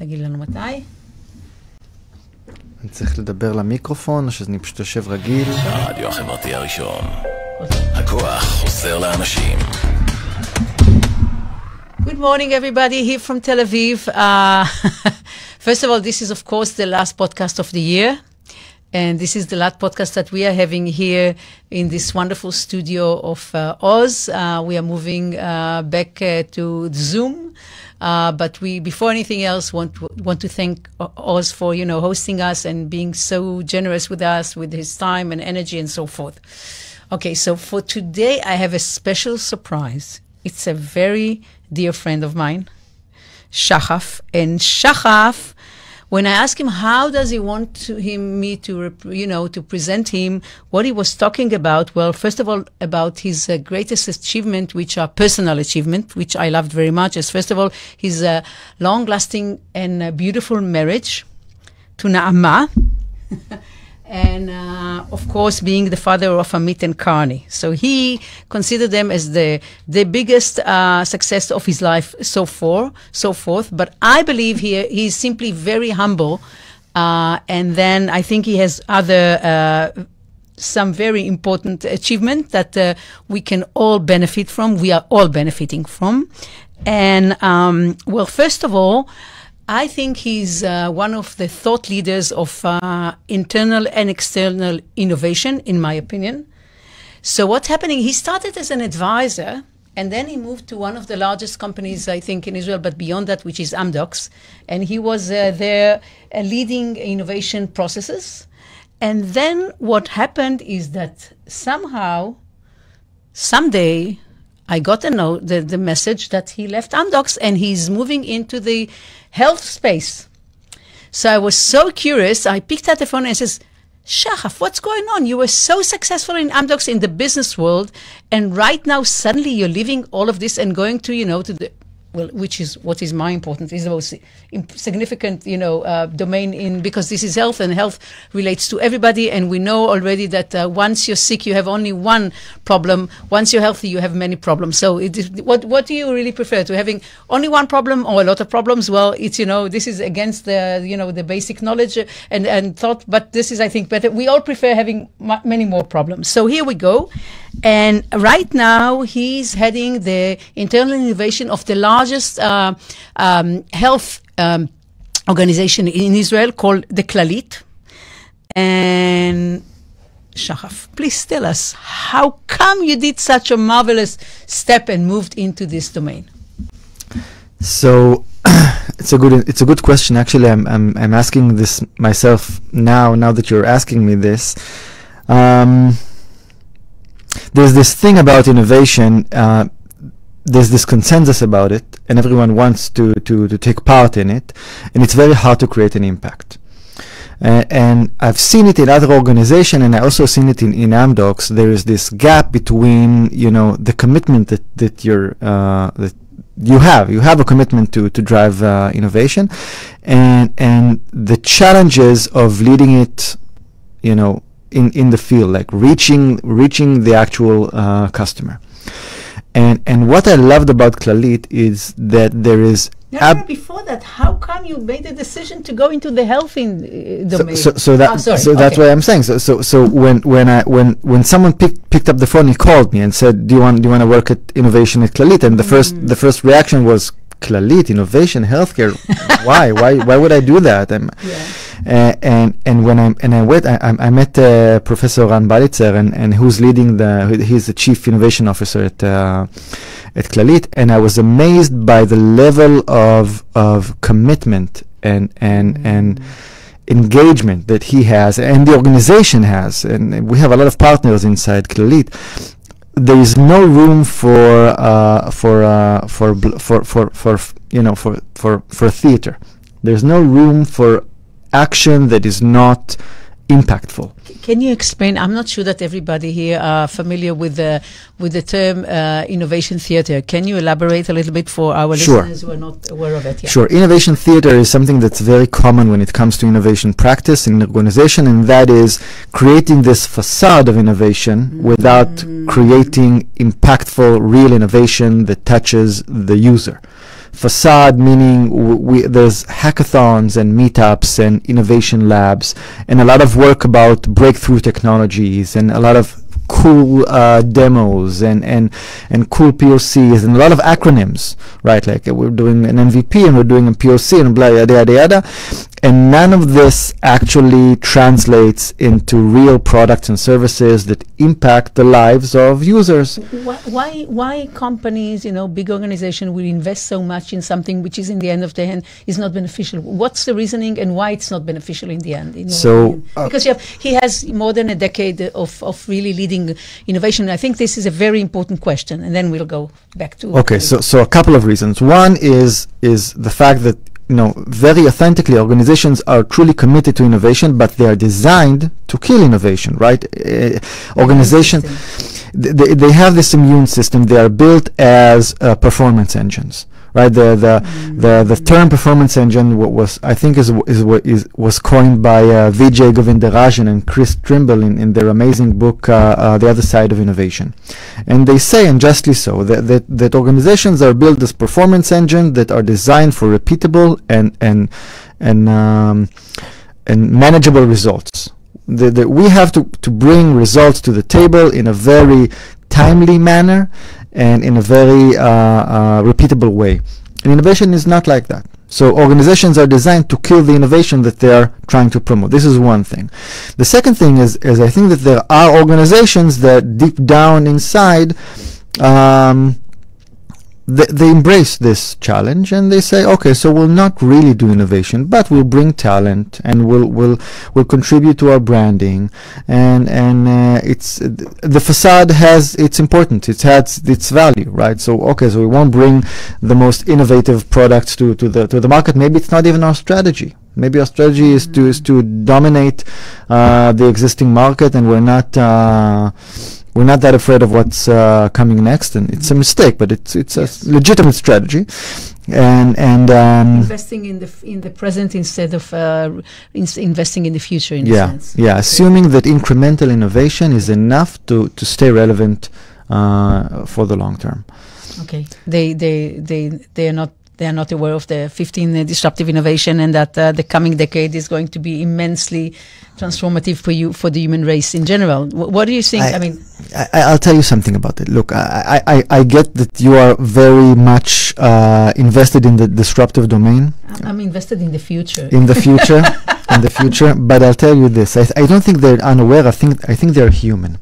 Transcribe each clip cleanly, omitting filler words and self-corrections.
תגיד לנו מתי. אני צריך לדבר למיקרופון, או שאני פשוט יושב רגיל? הרדיו החברתי הראשון. הכוח חוזר לאנשים. Good morning, everybody, here from Tel Aviv. First of all, this is, of course, the last podcast of the year. And this is the last podcast that we are having here in this wonderful studio of Oz. We are moving back to Zoom. But we, before anything else, want to thank Oz for, hosting us and being so generous with us, with his time and energy and so forth. Okay, so for today, I have a special surprise. It's a very dear friend of mine, Shachaf. And Shachaf, when I asked him how does he want me to present him, what he was talking about, well, first of all, about his greatest achievement, which are personal achievement, which I loved very much, is first of all, his long-lasting and beautiful marriage to Naama. And, of course, being the father of Amit and Karni. So he considered them as the biggest success of his life so forth. But I believe he's simply very humble. And then I think he has some very important achievement that we can all benefit from. We are all benefiting from. And, well, first of all, I think he's one of the thought leaders of internal and external innovation, in my opinion. So what's happening, he started as an advisor, and then he moved to one of the largest companies, I think, in Israel, but beyond that, which is Amdocs. And he was there leading innovation processes. And then what happened is that somehow, someday, I got the message that he left Amdocs and he's moving into the health space. So I was so curious. I picked up the phone and says, Shachaf, what's going on? You were so successful in Amdocs in the business world, and right now suddenly you're leaving all of this and going to, to the, well, which is what is my important, is the most significant, domain because this is health, and health relates to everybody. And we know already that once you're sick, you have only one problem. Once you're healthy, you have many problems. So what do you really prefer, to having only one problem or a lot of problems? Well, it's, this is against the, the basic knowledge and thought, but this is, I think, better. We all prefer having many more problems. So here we go. And right now, he's heading the internal innovation of the largest health organization in Israel called the Clalit. And Shachaf, please tell us, how come you did such a marvelous step and moved into this domain? So it's a good question. Actually, I'm asking this myself now that you're asking me this. There's this thing about innovation, there's this consensus about it, and everyone wants to take part in it, and it's very hard to create an impact. And I've seen it in other organizations, and I also seen it in Amdocs. There is this gap between, the commitment that you have a commitment to drive innovation, and the challenges of leading it, in the field, like reaching the actual customer. And what I loved about Clalit is that there is... before that, how come you made the decision to go into the health domain? That's what I'm saying. So when someone picked up the phone, he called me and said, "Do you want to work at innovation at Clalit?" And the first reaction was, Clalit, innovation, healthcare. Why would I do that? And when I met Professor Ran Balitzer, and who's leading he's the chief innovation officer at Clalit, and I was amazed by the level of commitment and engagement that he has, and the organization has, and we have a lot of partners inside Clalit. There is no room for theater. There's no room for action that is not impactful. Can you explain? I'm not sure that everybody here are familiar with the term innovation theater. Can you elaborate a little bit for our listeners who are not aware of it yet? Sure. Innovation theater is something that's very common when it comes to innovation practice in an organization, and that is creating this facade of innovation without creating impactful, real innovation that touches the user. facade, meaning there's hackathons and meetups and innovation labs and a lot of work about breakthrough technologies and a lot of cool demos and cool POCs and a lot of acronyms, right? Like we're doing an MVP and we're doing a POC and blah, yada, yada, yada. And none of this actually translates into real products and services that impact the lives of users. Why companies, big organizations will invest so much in something which is in the end of the hand is not beneficial? What's the reasoning and why it's not beneficial in the end? Because he has more than a decade of really leading innovation. I think this is a very important question, and then we'll go back to... Okay, so a couple of reasons. One is the fact that very authentically, organizations are truly committed to innovation, but they are designed to kill innovation, right? Organization, they have this immune system. They are built as performance engines, right? The term performance engine was coined by Vijay Govindarajan and Chris Trimble in their amazing book, The Other Side of Innovation. And they say, and justly so, that organizations are built as performance engines that are designed for repeatable and manageable results. We have to bring results to the table in a very timely manner and in a very repeatable way. And innovation is not like that. So organizations are designed to kill the innovation that they are trying to promote. This is one thing. The second thing is I think that there are organizations that deep down inside they embrace this challenge and they say, okay, so we'll not really do innovation, but we'll bring talent and we'll contribute to our branding, and it's the facade has its importance, it has its value, right? So okay, so we won't bring the most innovative products to the market. Maybe it's not even our strategy. Maybe our strategy is to dominate the existing market, and we're not that afraid of what's coming next, and it's a mistake, but it's a legitimate strategy, and investing in the present instead of investing in the future. In a sense. Assuming that incremental innovation is enough to stay relevant for the long term. Okay, they are not aware of the 15 disruptive innovation, and that the coming decade is going to be immensely transformative for the human race in general. What do you think? I'll tell you something about it. Look, I get that you are very much invested in the disruptive domain. I'm invested in the future. In the future, but I'll tell you this. I don't think they're unaware. I think they're human.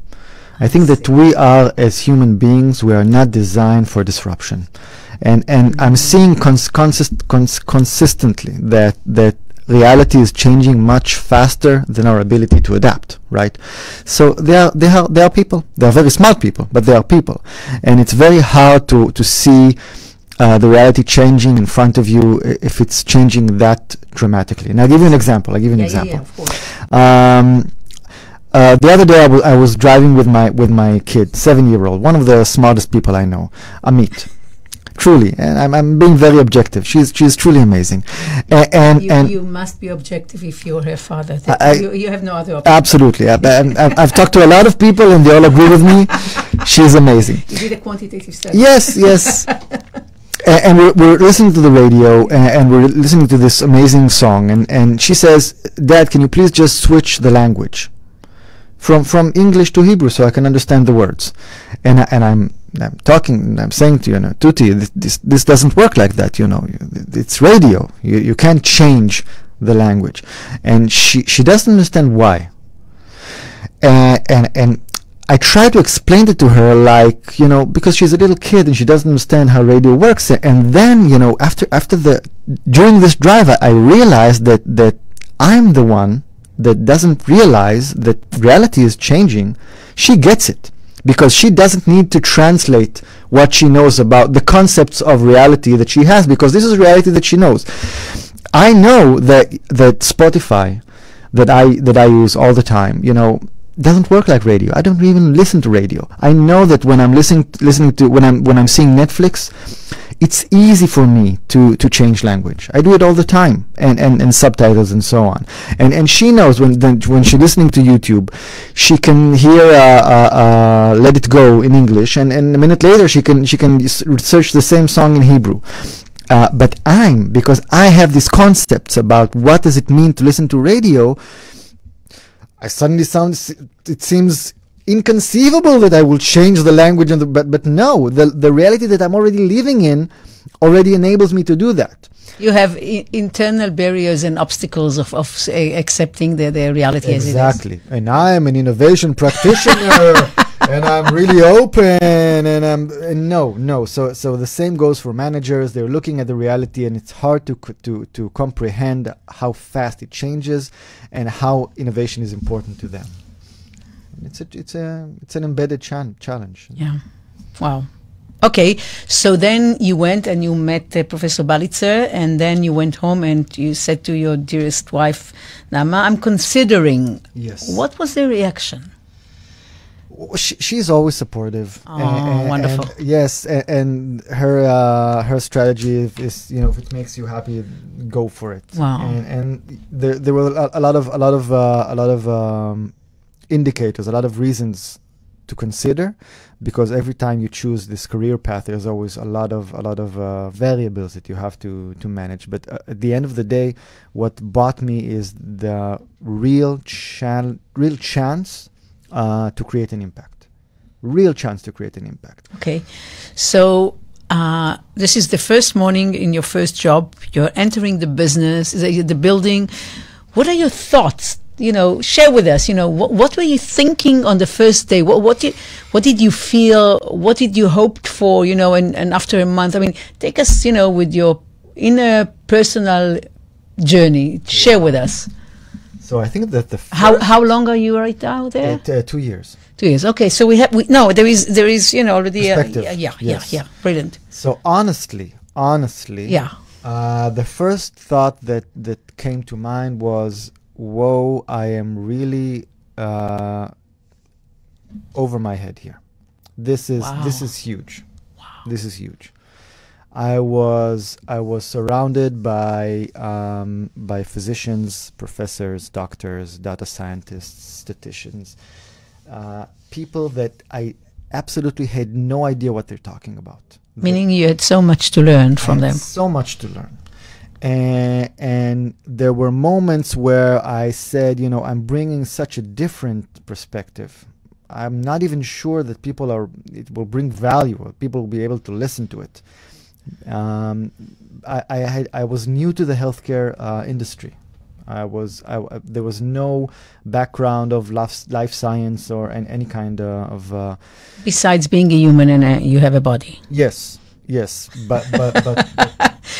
I think that we are, as human beings, we are not designed for disruption. And I'm seeing consistently that reality is changing much faster than our ability to adapt, right? So they are people. They are very smart people, but they are people. And it's very hard to see the reality changing in front of you if it's changing that dramatically. And I'll give you an example. Yeah, of course. The other day I was driving with my kid, 7-year-old, one of the smartest people I know, Amit. Truly, and I'm being very objective. She's truly amazing, and you must be objective if you're her father. You have no other option. Absolutely, I've talked to a lot of people, and they all agree with me. She's amazing. You did a quantitative study. Yes. And we're listening to the radio, and we're listening to this amazing song, and she says, "Dad, can you please just switch the language from English to Hebrew so I can understand the words?" And I'm talking, I'm saying to Tuti, this doesn't work like that, it's radio, you can't change the language, and she doesn't understand why, and I try to explain it to her, like, because she's a little kid and she doesn't understand how radio works, and then during this drive I realized that I'm the one that doesn't realize that reality is changing. She gets it, because she doesn't need to translate what she knows about the concepts of reality that she has, because this is reality that she knows. I know that Spotify that I use all the time, doesn't work like radio. I don't even listen to radio. I know that when I'm listening to when I'm seeing Netflix, it's easy for me to change language. I do it all the time, and subtitles and so on. And she knows when she's listening to YouTube, she can hear Let It Go in English, and a minute later she can search the same song in Hebrew. But because I have these concepts about what does it mean to listen to radio, I suddenly it seems inconceivable that I will change the language, but no, the reality that I'm already living in already enables me to do that. You have internal barriers and obstacles of accepting the reality as it is. Exactly. And I am an innovation practitioner. And I'm really open, and no. So the same goes for managers. They're looking at the reality, and it's hard to comprehend how fast it changes, and how innovation is important to them. It's an embedded challenge. Yeah. Wow. Okay. So then you went and you met Professor Balitzer, and then you went home and you said to your dearest wife, Nama, I'm considering. Yes. What was the reaction? She's always supportive. Oh, wonderful. And yes, and her strategy is, if it makes you happy, go for it. Wow. And there were a lot of indicators, a lot of reasons to consider, because every time you choose this career path, there's always a lot of variables that you have to manage. But at the end of the day, what bought me is the real chance to create an impact. Real chance to create an impact. Okay. So this is the first morning in your first job. You're entering the business, the building. What are your thoughts? Share with us, what were you thinking on the first day? What did you feel? What did you hope for, and after a month? I mean, take us, with your inner personal journey. Share with us. So I think that how long are you right now there? 2 years. 2 years. Okay, so there is already perspective. Yeah, brilliant. So honestly, yeah. The first thought that came to mind was, whoa, I am really over my head here. This is huge. Wow. This is huge. I was surrounded by physicians, professors, doctors, data scientists, statisticians, people that I absolutely had no idea what they're talking about. Meaning you had so much to learn from them. So much to learn. And there were moments where I said, I'm bringing such a different perspective. I'm not even sure that it will bring value, or people will be able to listen to it. I was new to the healthcare industry. There was no background of life science or any kind of. Besides being a human and you have a body. Yes, but.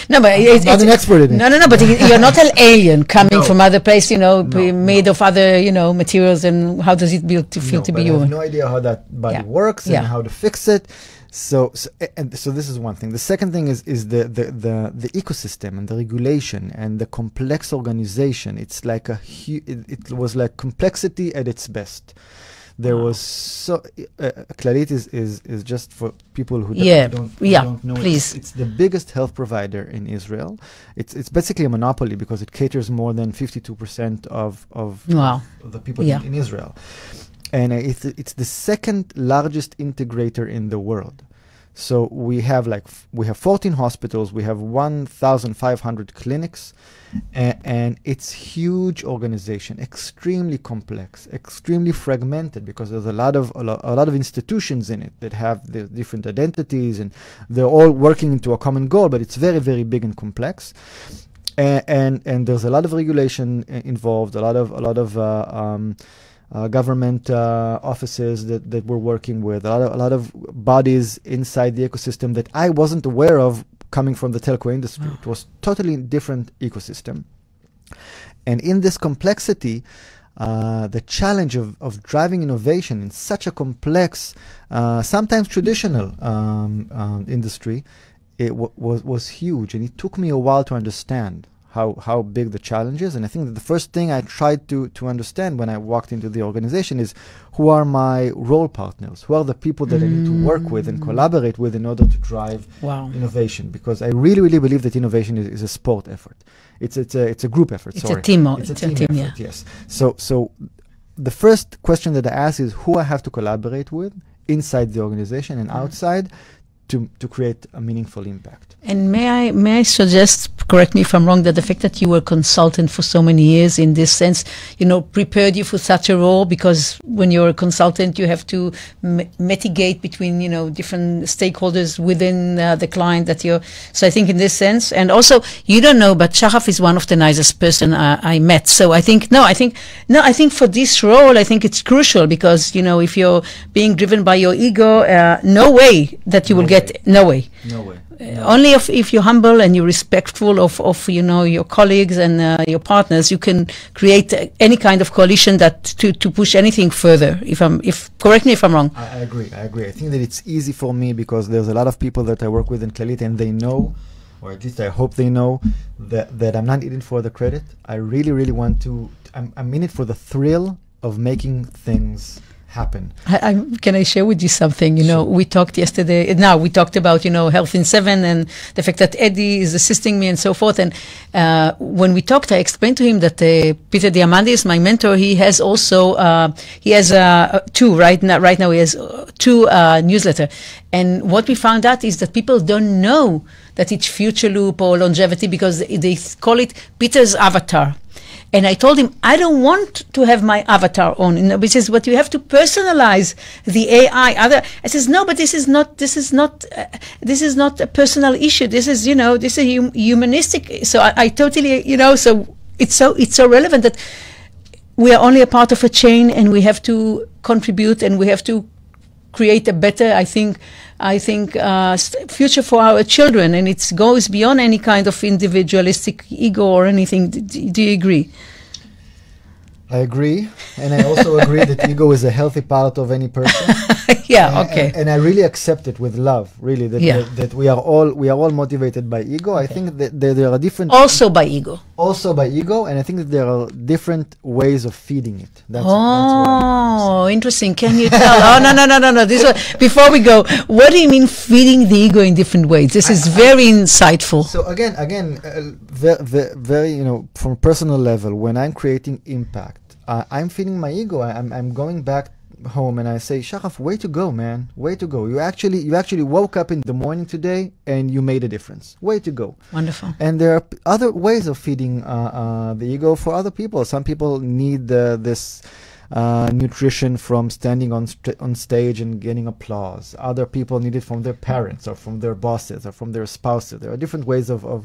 No, but I'm not an expert in it. No, but you're not an alien coming from other place, made no. of other, materials, and how does it feel to be human? I have no idea how that body works and how to fix it. So this is one thing. The second thing is the ecosystem and the regulation and the complex organization. It's like it was like complexity at its best. There was Clalit is just for people who don't know. Please. It's the biggest health provider in Israel. It's basically a monopoly because it caters more than 52% of the people in Israel. And it's the second largest integrator in the world. So we have 14 hospitals, we have 1,500 clinics, and it's huge organization, extremely complex, extremely fragmented, because there's a lot of institutions in it that have the different identities, and they're all working into a common goal, but it's very, very big and complex. And there's a lot of regulation involved, a lot of government offices that we're working with, a lot of bodies inside the ecosystem that I wasn't aware of coming from the telco industry. It was totally different ecosystem. And in this complexity, the challenge of driving innovation in such a complex, sometimes traditional industry, it was huge. And it took me a while to understand how big the challenge is. And I think that the first thing I tried to understand when I walked into the organization is, who are my role partners? Who are the people that I need to work with and collaborate with in order to drive innovation? Because I really, really believe that innovation is a sport effort. It's a group effort. It's a team effort. Yes. So the first question that I ask is, who I have to collaborate with inside the organization and outside, to create a meaningful impact. And may I suggest, correct me if I'm wrong, that the fact that you were a consultant for so many years in this sense, prepared you for such a role, because when you're a consultant, you have to mitigate between, different stakeholders within the client that you're. So I think in this sense, and also you don't know, but Shachaf is one of the nicest person I met. So I think for this role, I think it's crucial because, if you're being driven by your ego, no way that you will get, no way. No way. Only if you're humble and you're respectful of your colleagues and your partners, you can create any kind of coalition that to push anything further. If correct me if I'm wrong. I agree. I think that it's easy for me because there's a lot of people that I work with in Clalit, and they know, or at least I hope they know, that I'm not in it for the credit. I really, really want to. I'm in it for the thrill of making things happen. Can I share with you something? Sure. We talked yesterday. Now we talked about Health in 7 and the fact that Eddie is assisting me and so forth. And when we talked, I explained to him that Peter Diamandi is my mentor. He has also two right now. He has two newsletter. And what we found out is that people don't know that it's Future Loop or longevity because they call it Peter's avatar. And I told him, I don't want to have my avatar on, which is what you have to personalize the AI. I says, no, but this is not a personal issue. This is, this is humanistic. So I totally, so it's so relevant that we are only a part of a chain and we have to contribute and we have to create a better, I think, future for our children, and it goes beyond any kind of individualistic ego or anything. Do you agree? I agree, and I also agree that ego is a healthy part of any person. Yeah, okay. And I really accept it with love, really, that we are all motivated by ego. Okay. I think that there are different... Also by ego, and I think that there are different ways of feeding it. That's interesting. Can you tell? No. Before we go, what do you mean feeding the ego in different ways? This is very insightful. So again, very, from a personal level, when I'm creating impact, I'm feeding my ego. I'm going back home and I say, Shachaf, way to go, man. Way to go. You actually woke up in the morning today and you made a difference. Way to go. Wonderful. And there are other ways of feeding the ego for other people. Some people need this nutrition from standing on stage and getting applause. Other people need it from their parents or from their bosses or from their spouses. There are different ways of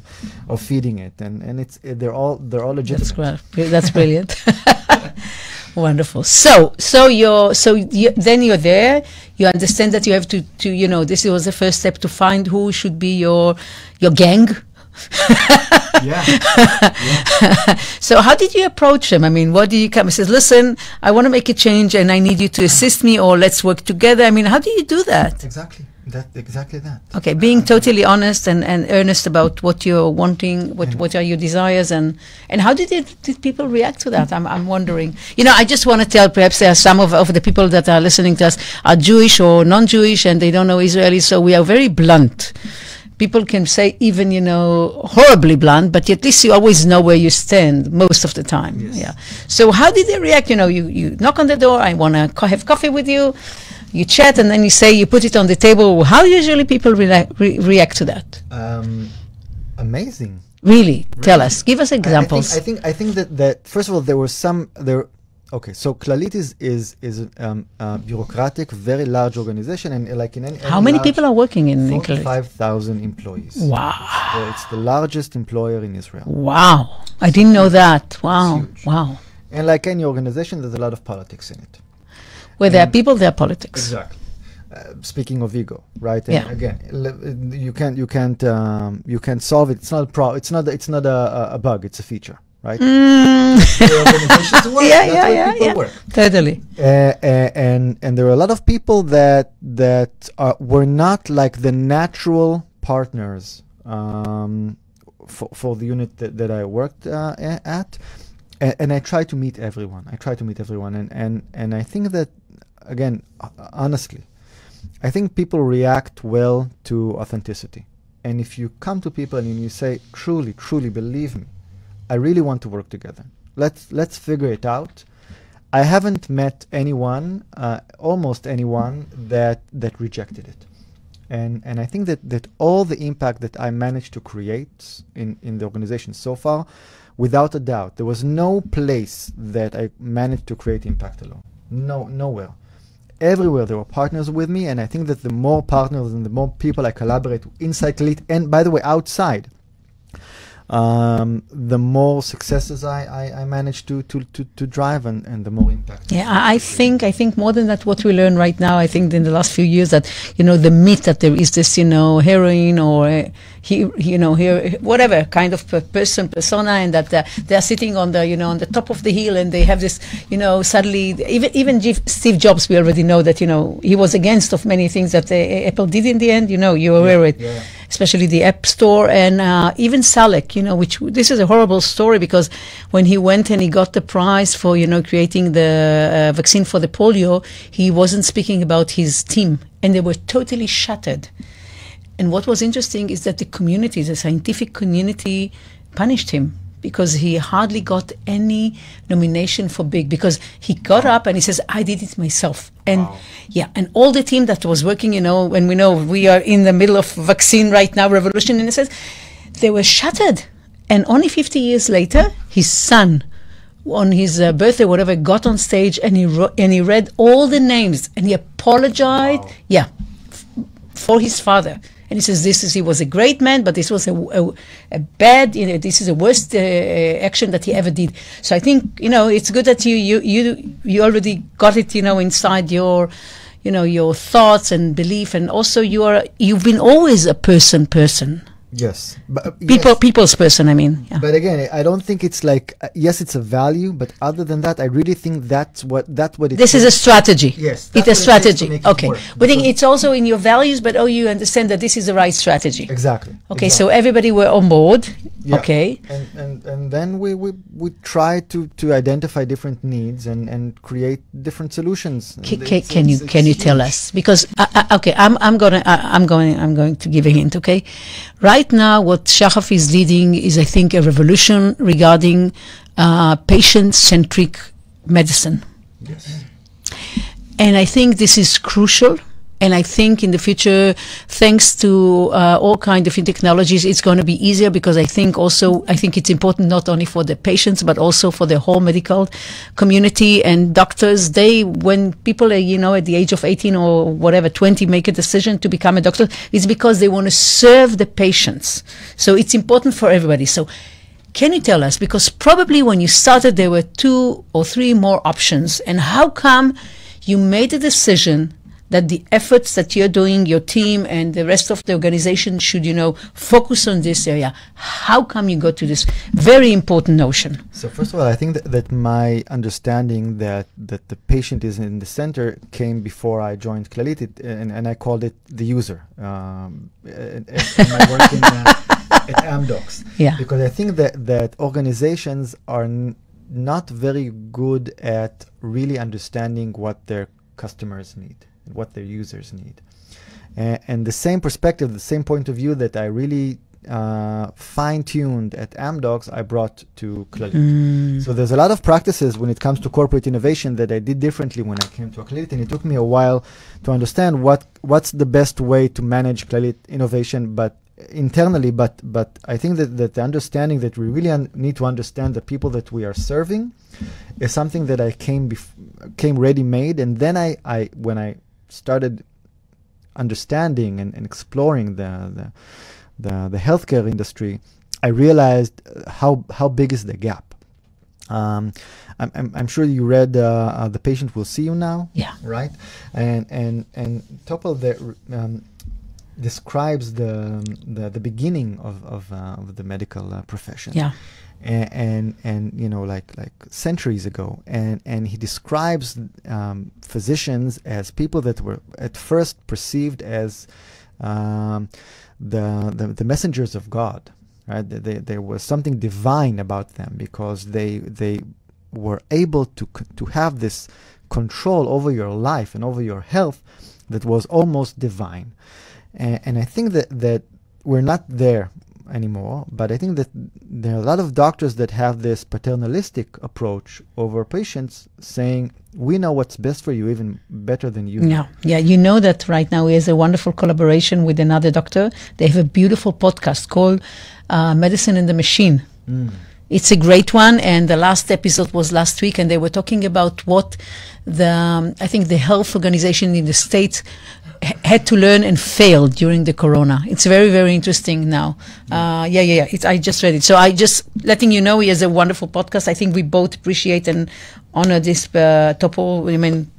feeding it, and they're all legitimate. That's brilliant. Wonderful. So then you're there. You understand that you have to this was the first step to find who should be your gang. Yeah. So how did you approach them? I mean, what do you come? He says, listen, I want to make a change and I need you to assist me, or let's work together. I mean, how do you do that? Exactly that. Okay, being totally honest and earnest about what you're wanting, what are your desires, and how did people react to that? I'm wondering. I just want to tell, perhaps there are some of the people that are listening to us are Jewish or non-Jewish and they don't know Israeli, so we are very blunt. People can say even, horribly blunt, but at least you always know where you stand most of the time. Yes. Yeah. So how did they react? You knock on the door, I want to have coffee with you, you chat, and then you put it on the table. How usually people react to that? Amazing. Really? Tell us. Give us examples. I think that first of all, there. Okay, so Clalit is a bureaucratic, very large organization, and like in any how many people are working in Clalit? 45,000 employees. Wow! So it's the largest employer in Israel. Wow! I didn't know that. Wow! Wow! And like any organization, there's a lot of politics in it. Where there are people, there are politics. Exactly. Speaking of ego, right? And yeah. Again, you can't solve it. It's not a bug. It's a feature. Right? Organizations work. People work. Totally. And there are a lot of people that were not like the natural partners for the unit that I worked at, and I try to meet everyone. And I think that, again, honestly, I think people react well to authenticity. And if you come to people and you say, truly, believe me, I really want to work together. Let's figure it out. I haven't met anyone, almost anyone, that rejected it. And I think that all the impact that I managed to create in the organization so far, without a doubt, there was no place that I managed to create impact alone. Nowhere. Everywhere there were partners with me, and I think that the more partners and the more people I collaborate with inside Clalit, and by the way, outside, the more successes I manage to drive, and the more impact. Yeah, I think more than that, what we learn right now, I think in the last few years, that the myth that there is this heroine or whatever kind of persona, and that they are sitting on the on the top of the hill, and they have this suddenly even Steve Jobs, we already know that he was against of many things that Apple did in the end. You're aware of it. Yeah. Especially the App Store, and even Salek, which this is a horrible story, because when he went and he got the prize for, creating the vaccine for the polio, he wasn't speaking about his team, and they were totally shattered. And what was interesting is that the scientific community punished him, because he hardly got any nomination for big, because he got up and he says, I did it myself. And yeah, and all the team that was working, when we know we are in the middle of vaccine right now, revolution, and it says they were shattered. And only 50 years later, his son, on his birthday, whatever, got on stage, and he read all the names, and he apologized, for his father. And he says, he was a great man, but this was a bad, this is the worst action that he ever did. So I think, it's good that you already got it, inside your, your thoughts and belief. And also you've been always a person. Yes. But, people's person, I mean. Yeah. But again, I don't think it's like, yes, it's a value, but other than that, I really think that's what it This is a strategy. Yes. It's a strategy. Okay. But it's also in your values, but you understand that this is the right strategy. Exactly. Okay, so everybody were on board. Yeah. Okay. And then we try to identify different needs and create different solutions. Can you tell us? Because okay, I'm going to give a hint. Okay, right now what Shachaf is leading is, I think, a revolution regarding patient-centric medicine. Yes. And I think this is crucial. And I think in the future, thanks to all kinds of new technologies, it's going to be easier, because I think it's important not only for the patients, but also for the whole medical community and doctors. When people are, at the age of 18 or whatever, 20, make a decision to become a doctor, it's because they want to serve the patients. So it's important for everybody. So can you tell us, because probably when you started, there were 2 or 3 more options, and how come you made a decision that the efforts that you're doing, your team and the rest of the organization should, focus on this area? How come you got to this very important notion? So first of all, I think that my understanding that the patient is in the center came before I joined Clalit, and I called it the user. And I work at Amdocs. Yeah. Because I think that organizations are not very good at really understanding what their customers need, what their users need. And the same perspective, the same point of view that I really fine-tuned at Amdocs, I brought to Clalit. So there's a lot of practices when it comes to corporate innovation that I did differently when I came to Clalit, and it took me a while to understand what's the best way to manage Clalit innovation, but internally. But I think that the understanding that we really need to understand the people that we are serving is something that I came ready-made. And then when I started understanding and exploring the healthcare industry, I realized how big is the gap. I'm sure you read The Patient Will See You Now. Yeah. Right. And Topol describes the beginning of the medical profession. Yeah. And like centuries ago, and he describes physicians as people that were at first perceived as the messengers of God, right? There was something divine about them, because they were able to have this control over your life and over your health that was almost divine. And I think that we're not there anymore, but I think that there are a lot of doctors that have this paternalistic approach over patients, saying, we know what's best for you even better than you know. Yeah, you know that right now he has a wonderful collaboration with another doctor. They have a beautiful podcast called Medicine and the Machine. It's a great one, and the last episode was last week, and they were talking about what I think the health organization in the States had to learn and failed during the corona. It's very, very interesting now. I just read it. So I just letting you know he has a wonderful podcast. I think we both appreciate and honor this Topo. I mean,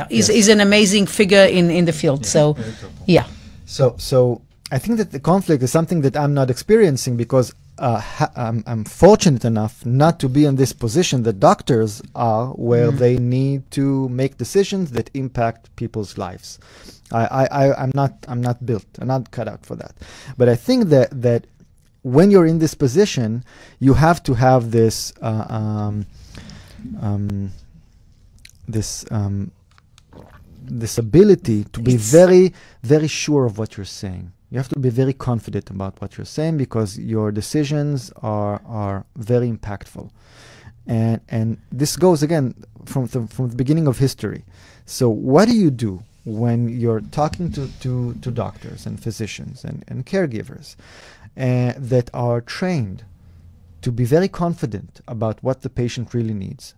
he's an amazing figure in the field. Yes, so, yeah. So I think that the conflict is something that I'm not experiencing because I'm fortunate enough not to be in this position that doctors are, where they need to make decisions that impact people's lives. I'm not built. I'm not cut out for that. But I think that when you're in this position, you have to have this this ability to be very, very sure of what you're saying. You have to be very confident about what you're saying because your decisions are very impactful. And this goes, again, from the beginning of history. So what do you do when you're talking to doctors and physicians and caregivers that are trained to be very confident about what the patient really needs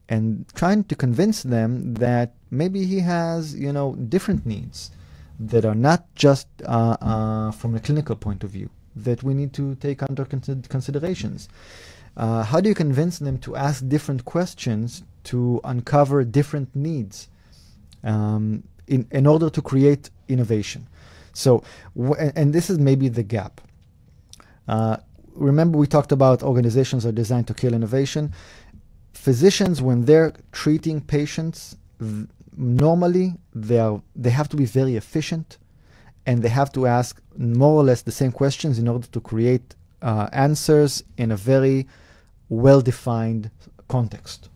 and trying to convince them that maybe he has, different needs that are not just from a clinical point of view, that we need to take under considerations. How do you convince them to ask different questions to uncover different needs in order to create innovation? So, and this is maybe the gap. Remember we talked about organizations are designed to kill innovation. Physicians, when they're treating patients, normally they have to be very efficient, and they have to ask more or less the same questions in order to create answers in a very well-defined context.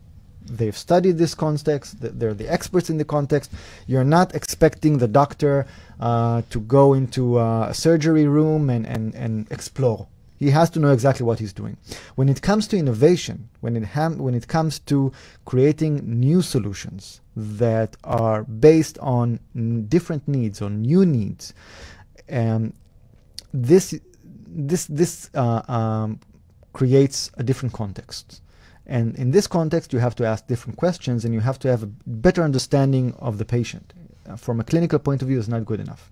They've studied this context, they're the experts in the context. You're not expecting the doctor to go into a surgery room and explore. He has to know exactly what he's doing. When it comes to innovation, when it comes to creating new solutions that are based on different needs, on new needs, this creates a different context. And in this context, you have to ask different questions, and you have to have a better understanding of the patient. From a clinical point of view, it's not good enough.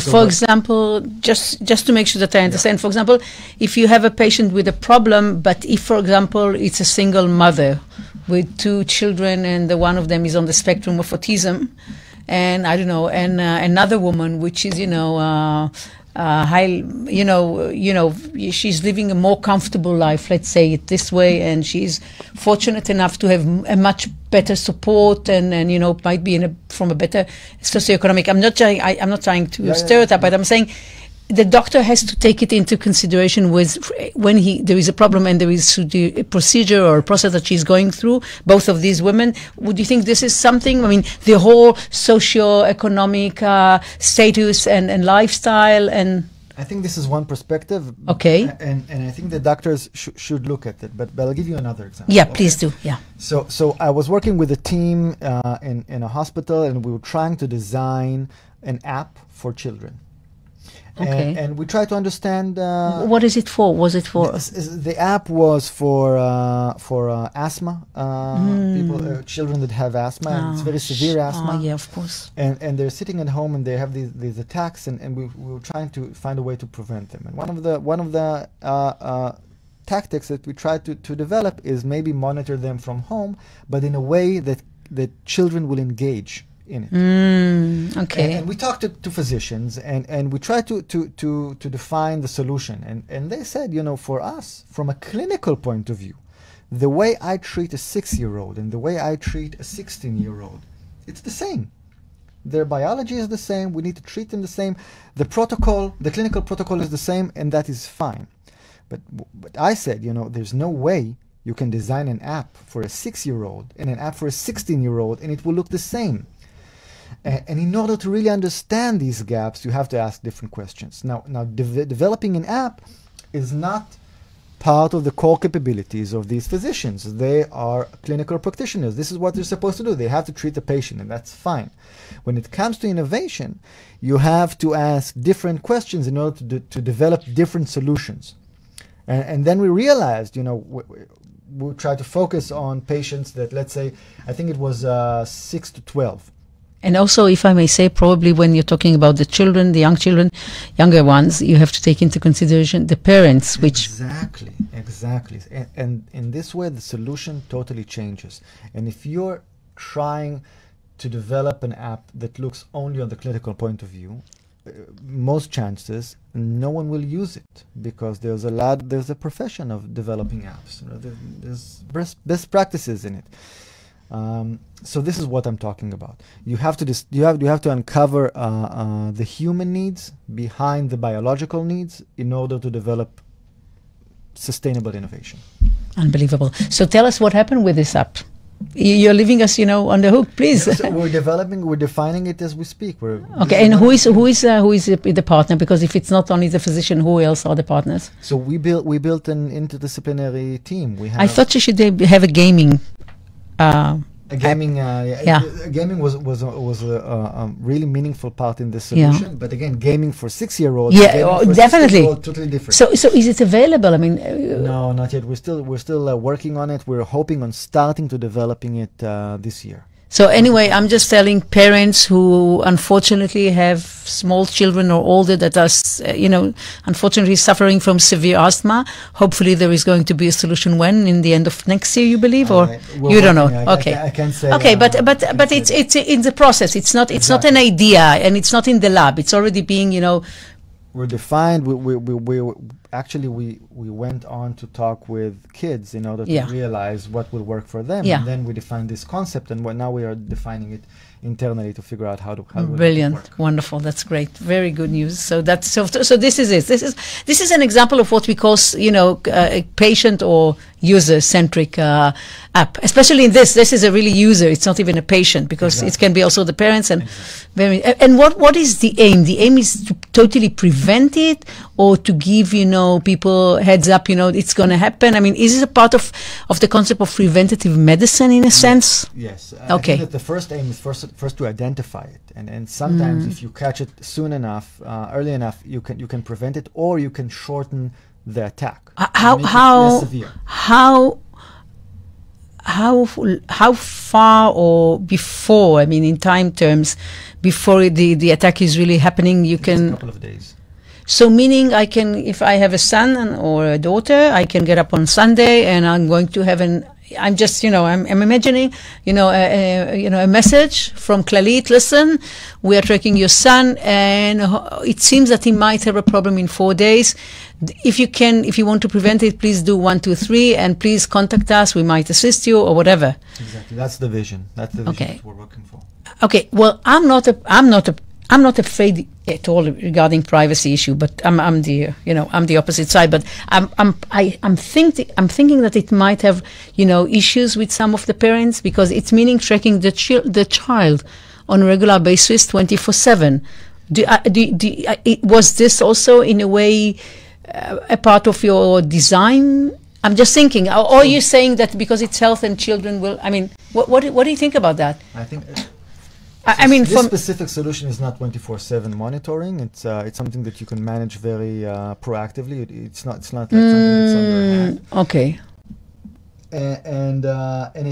For example, just to make sure that I understand, for example, if you have a patient with a problem, but if, for example, it's a single mother with 2 children and one of them is on the spectrum of autism, and I don't know, and another woman which is, she's living a more comfortable life, let's say it this way, and she's fortunate enough to have a much better support and might be from a better socioeconomic. I'm not trying to stereotype, but I'm saying the doctor has to take it into consideration when there is a problem and there is a procedure or a process that she's going through, both of these women. Would you think this is something, the whole socioeconomic status and lifestyle and... I think this is one perspective. Okay. And I think the doctors should look at it. But I'll give you another example. Yeah, please do. Yeah. So I was working with a team in a hospital, and we were trying to design an app for children. Okay. And we tried to understand... what is it for? Was it for... The app was for asthma, people, children that have asthma, and it's very severe asthma. Yeah, of course. And they're sitting at home and they have these attacks, and we were trying to find a way to prevent them. And one of the tactics that we tried to develop is maybe monitor them from home, but in a way that children will engage in it. Okay. And we talked to physicians, and we tried to define the solution. And they said, for us, from a clinical point of view, the way I treat a 6-year-old and the way I treat a 16-year-old, it's the same. Their biology is the same. We need to treat them the same. The clinical protocol is the same, and that is fine. But I said, there's no way you can design an app for a 6-year-old and an app for a 16-year-old, and it will look the same. And in order to really understand these gaps, you have to ask different questions. Now, developing an app is not part of the core capabilities of these physicians. They are clinical practitioners. This is what they're supposed to do. They have to treat the patient, and that's fine. When it comes to innovation, you have to ask different questions in order to develop different solutions. And then we realized, we try to focus on patients that, let's say, I think it was 6 to 12. And also, if I may say, probably when you're talking about the children, the young children, younger ones, you have to take into consideration the parents, which... Exactly. And in this way, the solution totally changes. And if you're trying to develop an app that looks only on the clinical point of view, most chances no one will use it, because there's a profession of developing apps. There's best practices in it. So this is what I'm talking about. You have to uncover the human needs behind the biological needs in order to develop sustainable innovation. Unbelievable. So tell us what happened with this app. You're leaving us, on the hook, please. So we're defining it as we speak. Okay, and who is the partner? Because if it's not only the physician, who else are the partners? So we built an interdisciplinary team. I thought you should have a gaming. Gaming was a really meaningful part in this solution. Yeah. But again, gaming for 6-year-olds, definitely totally different. So is it available? I mean, no, not yet. We're still working on it. We're hoping on starting to developing it this year. So anyway, I'm just telling parents who unfortunately have small children or older that are, unfortunately suffering from severe asthma. Hopefully there is going to be a solution when, in the end of next year, you believe, or you don't know? Okay, I can't say. Okay, but it's in the process. It's not an idea, and it's not in the lab. It's already being, We're defined. We went on to talk with kids in order to realize what will work for them, and then we defined this concept, and now we are defining it internally to figure out how brilliant, work. Wonderful, that's great, very good news. So this is it. This is an example of what we call a patient or user-centric app. Especially in this is a really user. It's not even a patient, because it can be also the parents and and what is the aim? The aim is to totally prevent it, or to give people heads up. It's going to happen. I mean, is it a part of the concept of preventative medicine in a sense? Yes. Okay. I think that the first aim is first to identify it, and sometimes if you catch it soon enough, early enough, you can prevent it, or you can shorten the attack. How far or before? I mean, in time terms, before the attack is really happening, you can. A couple of days. So meaning I can, if I have a son or a daughter, I can get up on Sunday and I'm going to have I'm just, I'm imagining, a message from Clalit. Listen, we are tracking your son, and it seems that he might have a problem in 4 days. If you want to prevent it, please do 1, 2, 3, and please contact us. We might assist you or whatever. Exactly. That's the vision. That's the vision that we're working for. Okay. Well, I'm not afraid at all regarding privacy issue, but I'm the opposite side. But I'm thinking that it might have issues with some of the parents, because it's meaning tracking the child on a regular basis 24/7. Was this also in a way a part of your design? I'm just thinking. Or are you saying that because it's health and children will? I mean, what do you think about that? I think. This specific solution is not 24/7 monitoring. It's something that you can manage very proactively. It's not like something that's on your hand. Okay. And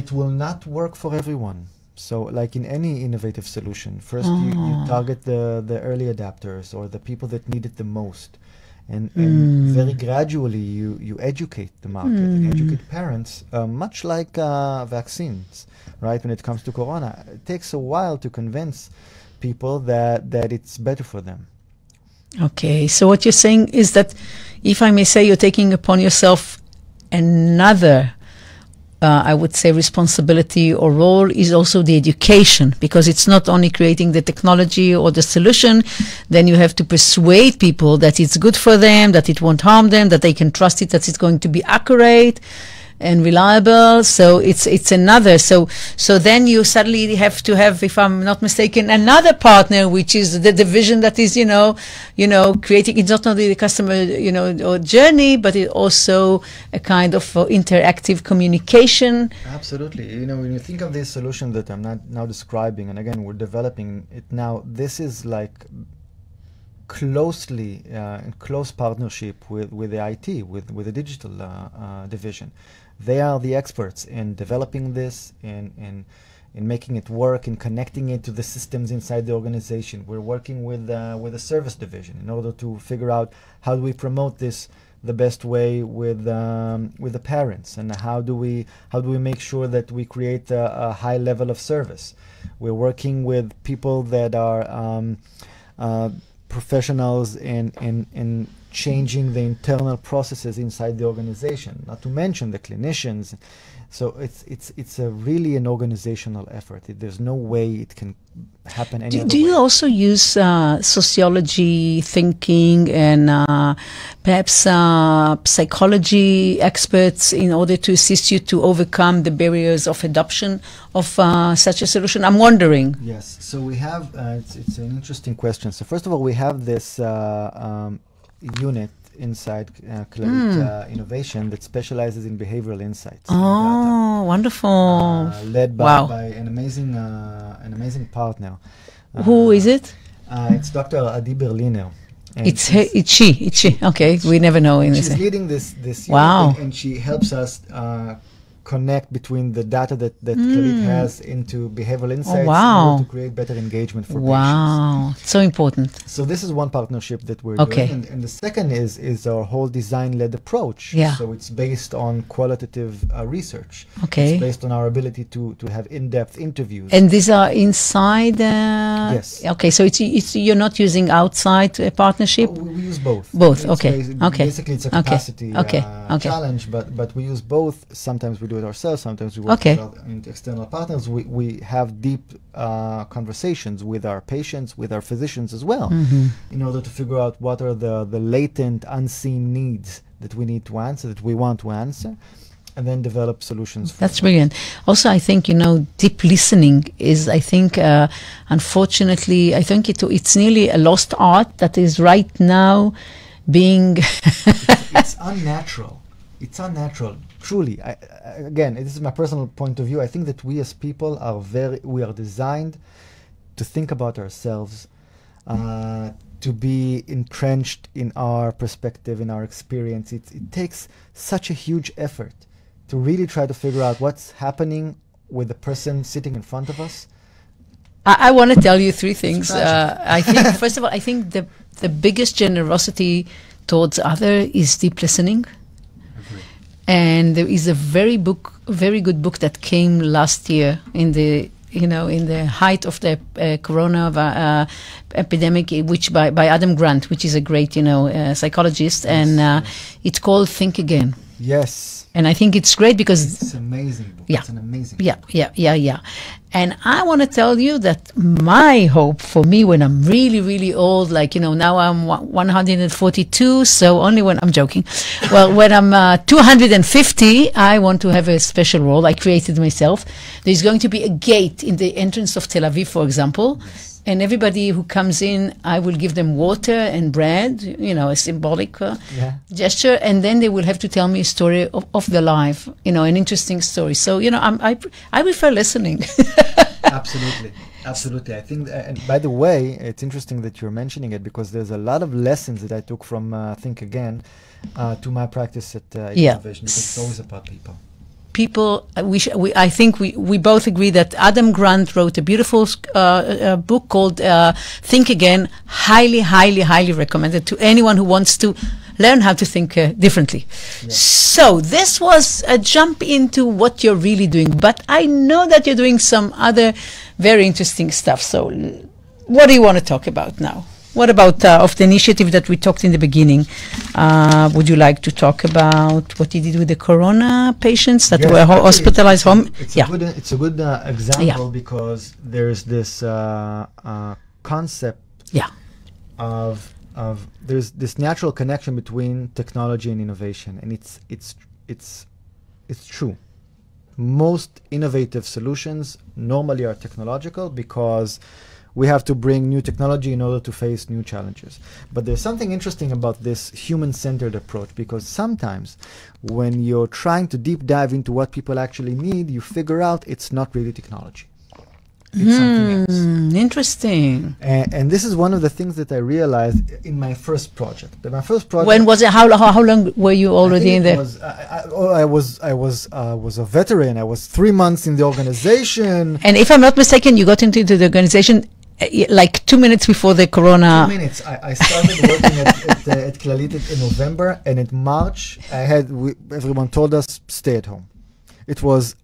it will not work for everyone. So, like in any innovative solution, first you target the early adapters or the people that need it the most, and very gradually you educate the market, and educate parents, much like vaccines. Right, when it comes to corona, it takes a while to convince people that it's better for them. Okay, so what you're saying is that, if I may say, you're taking upon yourself another, I would say, responsibility or role, is also the education, because it's not only creating the technology or the solution, then you have to persuade people that it's good for them, that it won't harm them, that they can trust it, that it's going to be accurate. and reliable. So it's another. So then you suddenly have to have, if I'm not mistaken, another partner, which is the division that is, creating. It's not only the customer, or journey, but it also a kind of interactive communication. Absolutely. When you think of this solution that I'm now describing, and again, we're developing it now, this is like closely in close partnership with the IT, with the digital division. They are the experts in developing this, in making it work, in connecting it to the systems inside the organization. We're working with the service division in order to figure out how do we promote this the best way with the parents, and how do we make sure that we create a high level of service. We're working with people that are professionals in changing the internal processes inside the organization, not to mention the clinicians. So it's really an organizational effort. There's no way it can happen any other way. Do you also use sociology thinking and perhaps psychology experts in order to assist you to overcome the barriers of adoption of such a solution? I'm wondering. Yes. So we have, it's an interesting question. So first of all, we have this unit inside Clalit Innovation that specializes in behavioral insights. Oh, wonderful! Led by an amazing partner. Who is it? It's Dr. Adi Berliner. It's she. Okay, we never know. She's leading this wow. unit, and she helps us connect between the data that Clalit has into behavioral insights in order to create better engagement for patients. Wow, so important. So this is one partnership that we're doing. And the second is our whole design-led approach. Yeah. So it's based on qualitative research. Okay. It's based on our ability to have in-depth interviews. And these are inside? Yes. Okay, so it's you're not using outside partnership? We use both. Both, It's okay. Basically, it's a capacity challenge, but we use both. Sometimes we do it ourselves, sometimes we work with external partners. We have deep conversations with our patients, with our physicians as well, in order to figure out what are the latent, unseen needs that we need to answer, that we want to answer, and then develop solutions for That's brilliant. Also, I think, deep listening is, I think, unfortunately, I think it's nearly a lost art that is right now being... it's unnatural. It's unnatural. Truly, again, this is my personal point of view. I think that we as people we are designed to think about ourselves, to be entrenched in our perspective, in our experience. It takes such a huge effort to really try to figure out what's happening with the person sitting in front of us. I want to tell you three things. I think, first of all, I think the biggest generosity towards other is deep listening. And there is a very good book that came last year in the height of the corona epidemic, which by Adam Grant, which is a great psychologist, and it's called Think Again. Yes. And I think it's great because it's an amazing book. Yeah. It's an amazing book. Yeah. And I want to tell you that my hope for me when I'm really, really old, now I'm 142, so only when I'm joking. Well, when I'm 250, I want to have a special role. I created myself. There's going to be a gate in the entrance of Tel Aviv, for example. Yes. And everybody who comes in, I will give them water and bread, a symbolic gesture. And then they will have to tell me a story of their life, an interesting story. So, I prefer listening. Absolutely. I think, and by the way, it's interesting that you're mentioning it, because there's a lot of lessons that I took from Think Again to my practice at Innovation, because it's always about people. I think we both agree that Adam Grant wrote a beautiful book called Think Again. Highly recommended to anyone who wants to learn how to think differently. Yes. So this was a jump into what you're really doing, but I know that you're doing some other very interesting stuff. So what do you want to talk about now? What about of the initiative that we talked in the beginning? Would you like to talk about what you did with the corona patients that were hospitalized home? It's a good example because there's this concept of there's this natural connection between technology and innovation, and it's it's true. Most innovative solutions normally are technological because we have to bring new technology in order to face new challenges. But there's something interesting about this human-centered approach, because sometimes when you're trying to deep dive into what people actually need, you figure out it's not really technology. It's something else. Interesting. And this is one of the things that I realized in my first project. My first project. When was it? How long were you already in there? I was a veteran. I was 3 months in the organization. And if I'm not mistaken, you got into the organization like 2 minutes before the corona. 2 minutes. I started working at Clalit in November, and in March, everyone told us stay at home. It was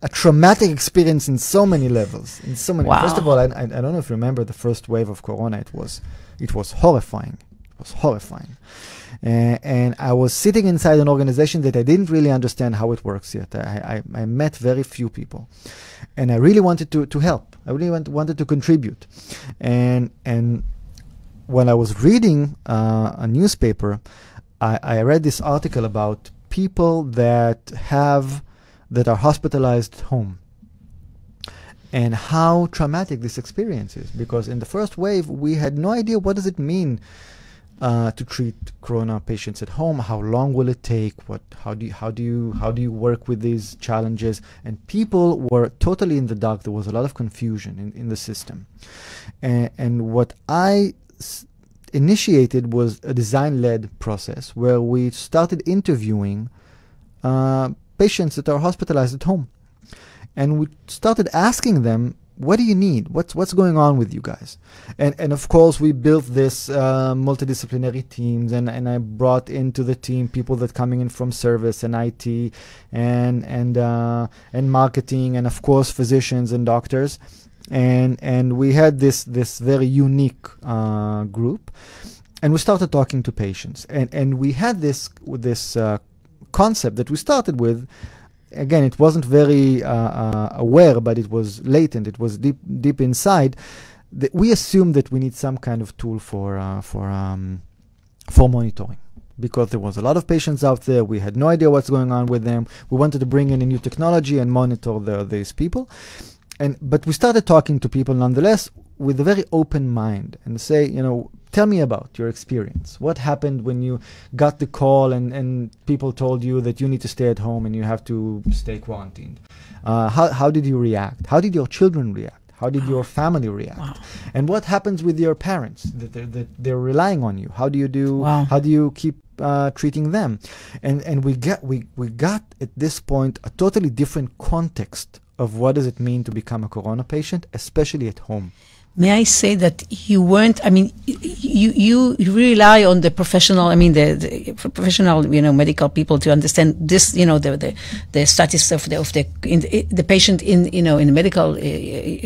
a traumatic experience in so many levels. Wow. First of all, I don't know if you remember the first wave of Corona. It was horrifying. It was horrifying. And I was sitting inside an organization that I didn't really understand how it works yet. I met very few people, and I really wanted to help. I really wanted to contribute. And when I was reading a newspaper, I read this article about people that are hospitalized home, and how traumatic this experience is. Because in the first wave, we had no idea what does it mean to treat corona patients at home. How long will it take? How do you work with these challenges? And people were totally in the dark. There was a lot of confusion in the system. And what I initiated was a design-led process where we started interviewing patients that are hospitalized at home, and we started asking them, what do you need? What's going on with you guys? And of course, we built this multidisciplinary teams, and I brought into the team people that coming in from service and IT and marketing, and of course physicians and doctors, and we had this very unique group, and we started talking to patients, and we had this concept that we started with. Again, it wasn't very aware, but it was latent. It was deep inside. We assumed that we need some kind of tool for monitoring, because there was a lot of patients out there. We had no idea what's going on with them. We wanted to bring in a new technology and monitor these people. But we started talking to people nonetheless with a very open mind, and say, tell me about your experience. What happened when you got the call and people told you that you need to stay at home and you have to stay quarantined? How did you react? How did your children react? How did your family react? Wow. And what happens with your parents that they're relying on you? How do you do? Wow. How do you keep treating them? And we got at this point a totally different context of what does it mean to become a corona patient, especially at home. May I say that you weren't, you rely on the professional, the professional, medical people to understand this, the status of the patient in medical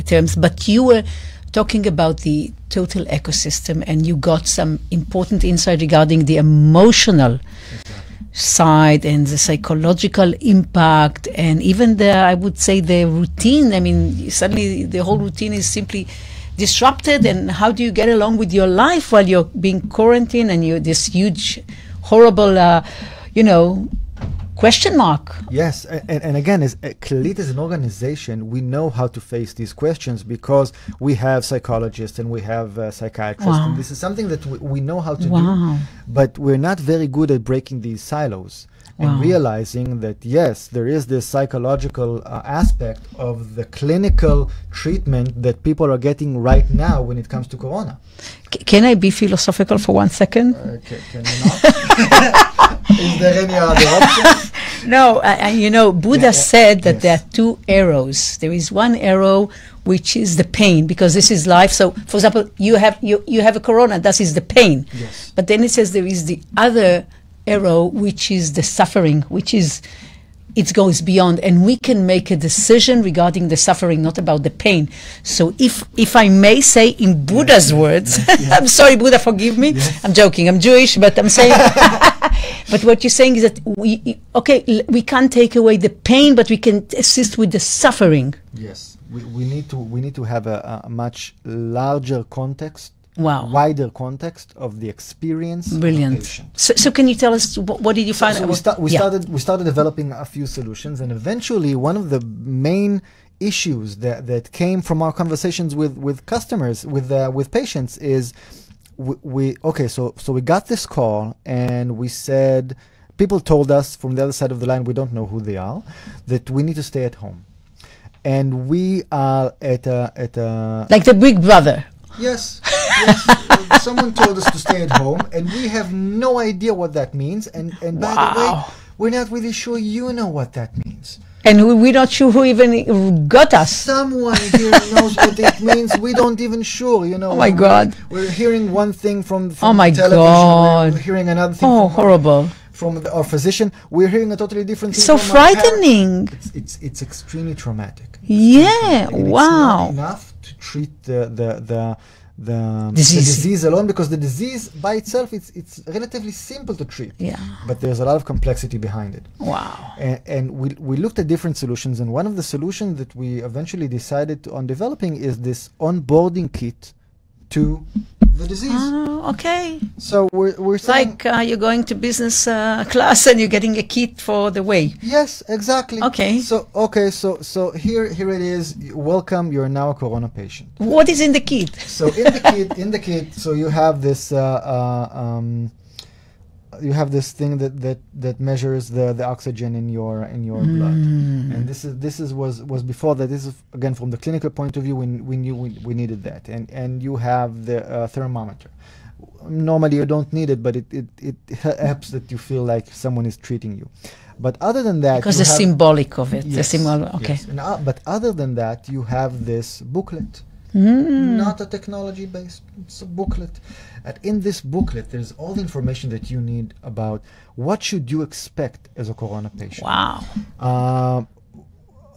terms, but you were talking about the total ecosystem, and you got some important insight regarding the emotional side and the psychological impact, and even I would say the routine. Suddenly the whole routine is simply disrupted, and how do you get along with your life while you're being quarantined and you're this huge, horrible, question mark? Yes, and again, as Clalit as an organization, we know how to face these questions because we have psychologists and we have psychiatrists. Wow. And this is something that we know how to Wow. do, but we're not very good at breaking these silos. And Wow. realizing that, yes, there is this psychological aspect of the clinical treatment that people are getting right now when it comes to corona. Can I be philosophical for 1 second? Can you not? Is there any other option? No, Buddha said that Yes. there are two arrows. There is one arrow which is the pain, because this is life. So, for example, you have a corona, that is the pain. Yes. But then it says there is the other arrow, which is the suffering, it goes beyond, and we can make a decision regarding the suffering, not about the pain. So if I may say in Buddha's words, I'm sorry, Buddha, forgive me. Yes. I'm joking, I'm Jewish, but I'm saying, but what you're saying is that we can't take away the pain, but we can assist with the suffering. Yes, we need to have a much larger context Wow. wider context of the experience Brilliant. of the patient. So can you tell us what did you find? So we started developing a few solutions, and eventually one of the main issues that came from our conversations with customers, with patients, is so we got this call, and we said, people told us from the other side of the line, we don't know who they are, that we need to stay at home, and we are at a like the Big Brother. Yes. Someone told us to stay at home, and we have no idea what that means. And by the way, we're not really sure you know what that means. And we're not sure who even got us. Someone here knows what it means. We don't even sure, you know. Oh my God. We're hearing one thing from oh my television. God. We're hearing another thing horrible. From our physician. We're hearing a totally different thing. So from frightening. It's extremely traumatic. Yeah. And wow. It's not enough to treat the disease. disease alone, because the disease by itself, it's relatively simple to treat. Yeah. But there's a lot of complexity behind it. Wow. And we looked at different solutions, and one of the solutions that we eventually decided on developing is this onboarding kit to the disease. Okay. So we're saying, like you're going to business class and you're getting a kit for the way. Yes, exactly. Okay. So here it is. Welcome. You're now a corona patient. What is in the kit? So in the kit, so you have this thing that measures the oxygen in your blood, and this was before that. This is again from the clinical point of view. We knew we needed that, and you have the thermometer. Normally you don't need it, but it helps that you feel like someone is treating you. But other than that, because the symbolic of it, yes, the symbol. Okay. Yes. But other than that, you have this booklet. Not a technology based, it's a booklet. And in this booklet, there's all the information that you need about what should you expect as a corona patient. Wow.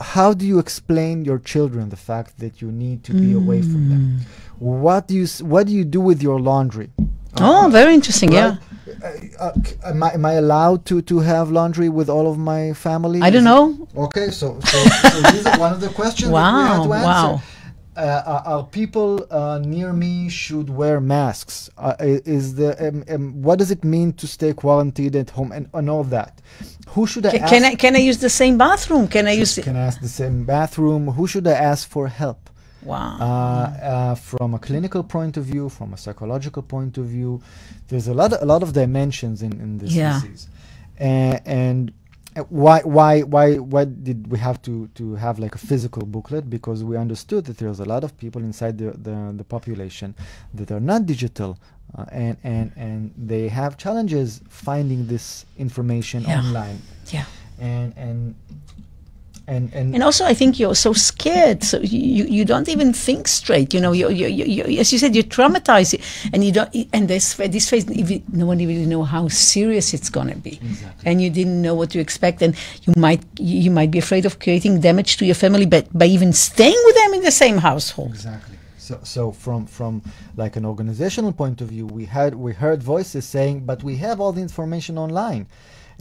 How do you explain your children the fact that you need to be away from them? What do you do with your laundry? Very interesting. Right? Yeah. Am I allowed to have laundry with all of my family? I don't know. Okay, so these are one of the questions that we have to answer. Wow. Are people near me should wear masks? What does it mean to stay quarantined at home and all that? Who should I ask? Can I use the same bathroom? Can I ask the same bathroom? Who should I ask for help? Wow. From a clinical point of view, from a psychological point of view, there's a lot of dimensions in this disease, and why did we have to have like a physical booklet? Because we understood that there's a lot of people inside the population that are not digital, and they have challenges finding this information online. Yeah. And also, I think you're so scared, so you don't even think straight. You know, you as you said, you're traumatized, and you don't. And this phase, no one really know how serious it's gonna be, exactly. And you didn't know what to expect, and you might be afraid of creating damage to your family, but by even staying with them in the same household. Exactly. So from like an organizational point of view, we heard voices saying, but we have all the information online.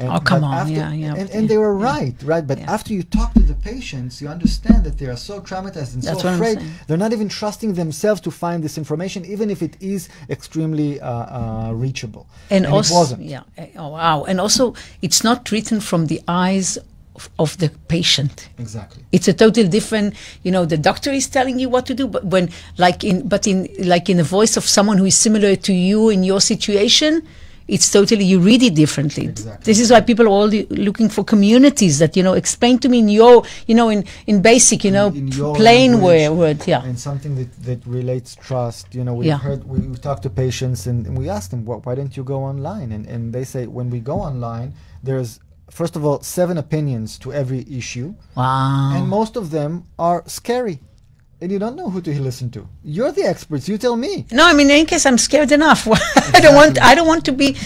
And, come on, and they were right. But after you talk to the patients, you understand that they are so traumatized and so afraid. They're not even trusting themselves to find this information, even if it is extremely reachable. And it wasn't. Yeah. Oh, wow. And also, it's not written from the eyes of the patient. Exactly. It's a totally different, the doctor is telling you what to do, but in the voice of someone who is similar to you in your situation, it's totally, you read it differently. Exactly. This is why people are all looking for communities that, explain to me in your, in basic, in your plain word. Yeah. And something that relates trust. We talk to patients and we ask them, why don't you go online? And they say, when we go online, there's, first of all, 7 opinions to every issue. Wow. And most of them are scary. And you don't know who to listen to. You're the experts. You tell me. No, I mean, in any case, I'm scared enough. I don't want to be,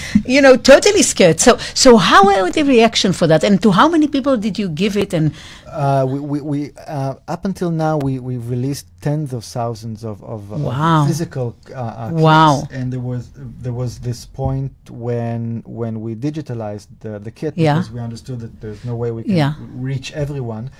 totally scared. So how was the reaction for that? And to how many people did you give it? And we up until now, we've released tens of thousands of physical kits. Wow. And there was this point when we digitalized the kit, because we understood that there's no way we can reach everyone.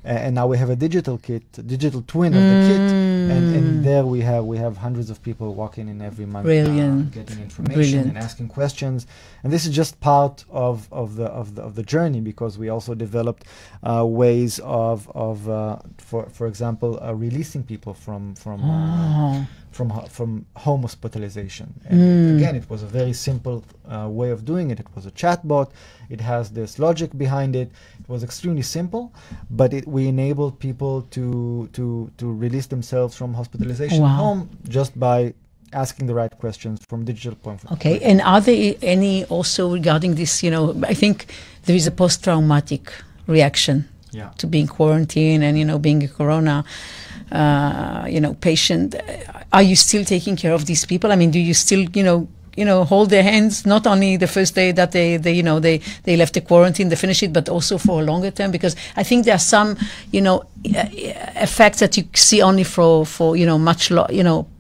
And now we have a digital twin of the kit, and there we have hundreds of people walking in every month, getting information and asking questions. And this is just part of the journey, because we also developed ways of for example, releasing people from home hospitalization. And again, it was a very simple way of doing it. It was a chatbot. It has this logic behind it. It was extremely simple, but we enabled people to release themselves from hospitalization at home just by asking the right questions from digital point of view. Okay, and are there any also regarding this, I think there is a post-traumatic reaction to being quarantined and, being a corona, patient. Are you still taking care of these people? I mean, do you still, hold their hands, not only the first day that they left the quarantine, they finish it, but also for a longer term? Because I think there are some, effects that you see only for much,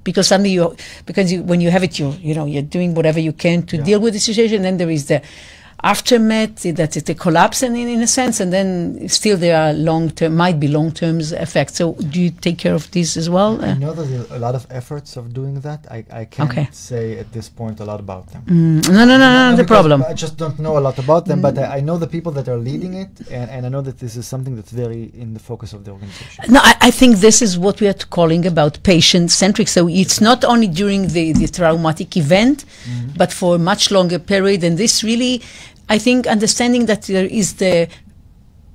because suddenly when you have it, you're doing whatever you can to deal with the situation. Then there is the aftermath, that it's a collapse in a sense, and then still there are might be long-term effects. So do you take care of these as well? I know there's a lot of efforts of doing that. I can't say at this point a lot about them. No, the problem. I just don't know a lot about them, but I know the people that are leading it, and I know that this is something that's very in the focus of the organization. No, I think this is what we are calling about patient-centric. So it's not only during the traumatic event, but for a much longer period. And this really, I think, understanding that there is the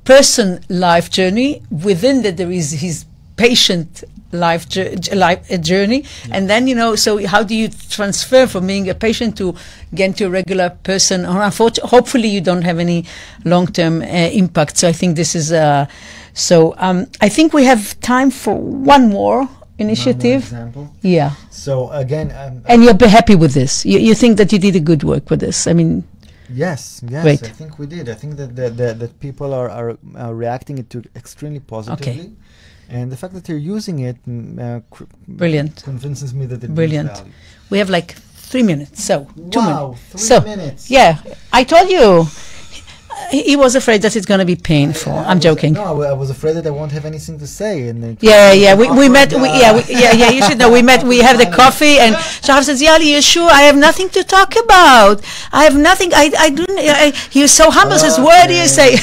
person life journey, within that there is his patient life journey, and then so how do you transfer from being a patient to get to a regular person? Or hopefully you don't have any long-term impact. So I think this is I think we have time for one more initiative. Example. Yeah. So again, and you're happy with this? You think that you did a good work with this? I mean. Yes, Great. I think we did. I think that people are reacting it to extremely positively. Okay. And the fact that you're using it brilliant convinces me that it brilliant. Value. We have like 3 minutes, so 2 minutes. 3 minutes. Yeah, I told you. He was afraid that it's going to be painful. I'm joking. No, I was afraid that I won't have anything to say. And we met. You should know. We met. We have the coffee, and Shachaf says, "Yahli, you sure? I have nothing to talk about. I have nothing. I don't. He was so humble. Says, what do you say?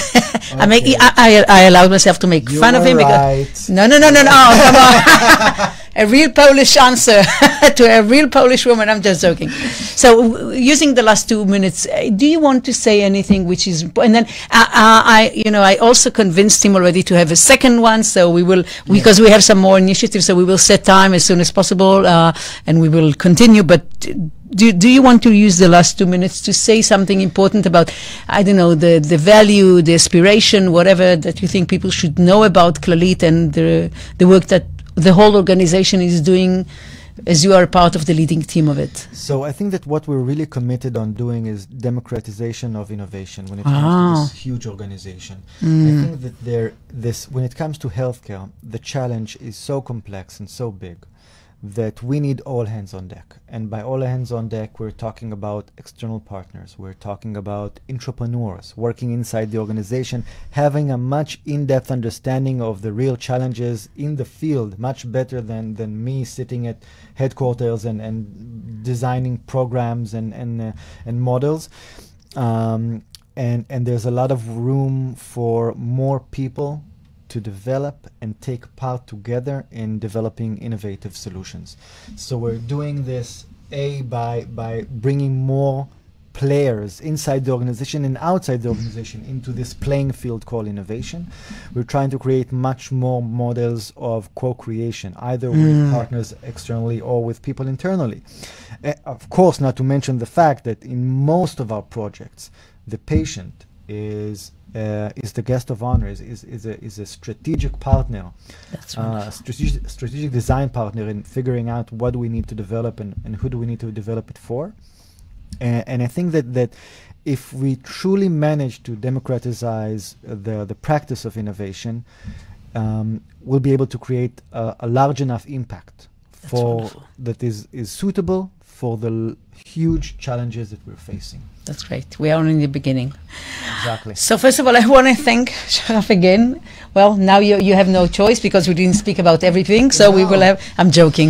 I allowed myself to make fun of him because no. Come on. A real Polish answer to a real Polish woman. I'm just joking. So, using the last 2 minutes, do you want to say anything which is? And then I also convinced him already to have a second one. So we will, because we have some more initiatives. So we will set time as soon as possible, and we will continue. But do you want to use the last 2 minutes to say something important about, I don't know, the value, the aspiration, whatever that you think people should know about Clalit and the work that the whole organization is doing, as you are a part of the leading team of it? So I think that what we're really committed on doing is democratization of innovation when it comes to this huge organization. I think that when it comes to healthcare, the challenge is so complex and so big that we need all hands on deck. And by all hands on deck, we're talking about external partners. We're talking about entrepreneurs working inside the organization, having a much in-depth understanding of the real challenges in the field, much better than me sitting at headquarters and designing programs and models. And there's a lot of room for more people to develop and take part together in developing innovative solutions. So we're doing this by bringing more players inside the organization and outside the organization into this playing field called innovation. We're trying to create much more models of co-creation, either with partners externally or with people internally. Of course, not to mention the fact that in most of our projects, the patient is the guest of honor, is a strategic partner, strategic design partner in figuring out what do we need to develop and who do we need to develop it for. And I think that if we truly manage to democratize the practice of innovation, we'll be able to create a large enough impact that is suitable for the huge challenges that we're facing. That's great. We are only in the beginning. Exactly. So first of all, I want to thank Shachaf again. Well, now you have no choice because we didn't speak about everything. So we will have. I'm joking.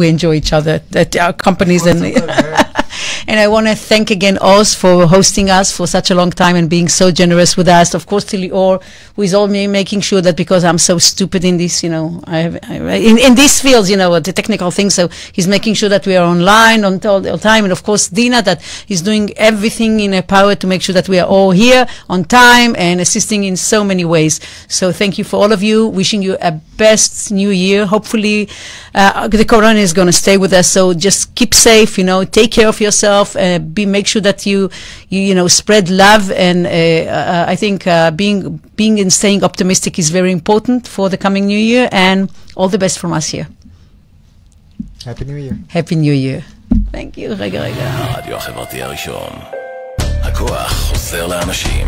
We enjoy each other at our companies and I want to thank again Oz for hosting us for such a long time and being so generous with us. Of course, to Lior, who is all making sure that because I'm so stupid in this, in these fields, the technical things. So he's making sure that we are online all the time. And of course, Dina, that is doing everything in her power to make sure that we are all here on time and assisting in so many ways. So thank you for all of you. Wishing you a best new year. Hopefully, the corona is going to stay with us. So just keep safe. Take care of yourself. Make sure that you spread love. And I think being and staying optimistic is very important for the coming new year. And all the best from us here. Happy New Year. Happy New Year. Thank you. רגע. הרדיו החברתי הראשון. הכוח חוזר לאנשים.